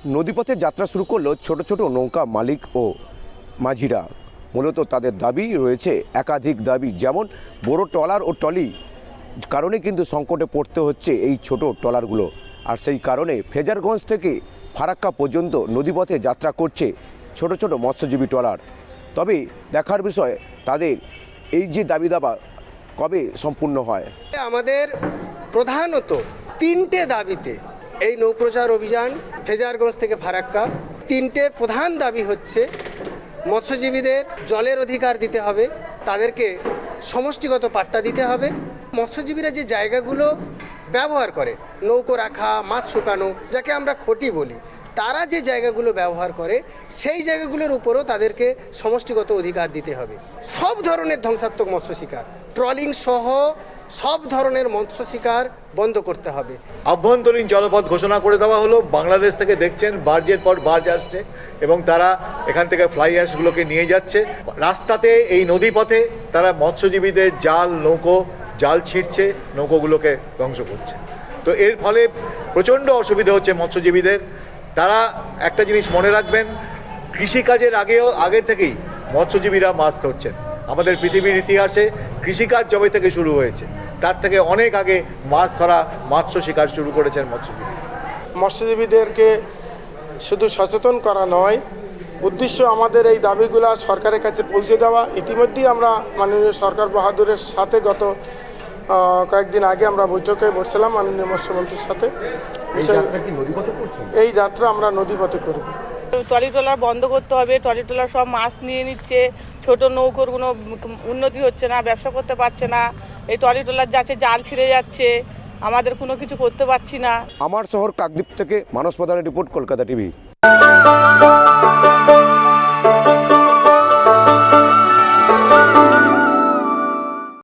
নদীপথে যাত্রা শুরু করলো ছোট ছোট নৌকা মালিক ও মাঝিরা। মূলত তাদের দাবি রয়েছে, একাধিক দাবি, যেমন বড় ট্রলার ও ট্রলি কারণে কিন্তু সংকটে পড়তে হচ্ছে এই ছোট ট্রলারগুলো। আর সেই কারণে ফ্রেজারগঞ্জ থেকে ফারাক্কা পর্যন্ত নদীপথে যাত্রা করছে ছোট ছোট মৎস্যজীবী ট্রলার। তবে দেখার বিষয় তাদের এই যে দাবি দাবা কবে সম্পূর্ণ হয়। আমাদের প্রধানত তিনটে দাবিতে এই নৌপ্রচার অভিযান ফ্রেজারগঞ্জ থেকে ফারাক্কা, তিনটের প্রধান দাবি হচ্ছে মৎস্যজীবীদের জলের অধিকার দিতে হবে, তাদেরকে সমষ্টিগত পাট্টা দিতে হবে। মৎস্যজীবীরা যে জায়গাগুলো ব্যবহার করে নৌকো রাখা, মাছ শুকানো, যাকে আমরা খটি বলি, তারা যে জায়গাগুলো ব্যবহার করে সেই জায়গাগুলোর উপরও তাদেরকে সমষ্টিগত অধিকার দিতে হবে। সব ধরনের ধ্বংসাত্মক মৎস্য শিকার, ট্রলিং সহ সব ধরনের মৎস্য শিকার বন্ধ করতে হবে। আভ্যন্তরীণ জলপথ ঘোষণা করে দেওয়া হলো। বাংলাদেশ থেকে দেখছেন বার্জের পর বার্জ আসছে এবং তারা এখান থেকে ফ্লাই অ্যাশগুলোকে নিয়ে যাচ্ছে। রাস্তাতে এই নদীপথে তারা মৎস্যজীবীদের জাল ছিঁড়ছে, নৌকোগুলোকে ধ্বংস করছে। তো এর ফলে প্রচণ্ড অসুবিধা হচ্ছে মৎস্যজীবীদের। তারা একটা জিনিস মনে রাখবেন, কৃষিকাজের আগের থেকেই মৎস্যজীবীরা মাছ ধরছেন। আমাদের পৃথিবীর ইতিহাসে কৃষিকাজ যবে থেকে শুরু হয়েছে তার থেকে অনেক আগে মাছ ধরা, মৎস্য শিকার শুরু করেছেন মৎস্যজীবী। মৎস্যজীবীদেরকে শুধু সচেতন করা নয়, উদ্দেশ্য আমাদের এই দাবিগুলা সরকারের কাছে পৌঁছে দেওয়া। ইতিমধ্যেই আমরা মাননীয় সরকার বাহাদুরের সাথে গত কয়েকদিন আগে আমরা বৈঠকে বসছিলাম মাননীয় মৎস্যমন্ত্রীর সাথে। এই যাত্রা আমরা নদীপথে করব। ট্রলি ট্রলার বন্ধ করতে হবে। ট্রলি ট্রলার সব মাছ নিয়ে নিচ্ছে, ছোট নৌকোর কোনো উন্নতি হচ্ছে না, ব্যবসা করতে পারছে না। এই ট্রলি ট্রলার যাচ্ছে, জাল ছিঁড়ে যাচ্ছে, আমাদের কোনো কিছু করতে পারছি না। আমার শহর কাকদ্বীপ থেকে মানস প্রধানের রিপোর্ট, কলকাতা টিভি।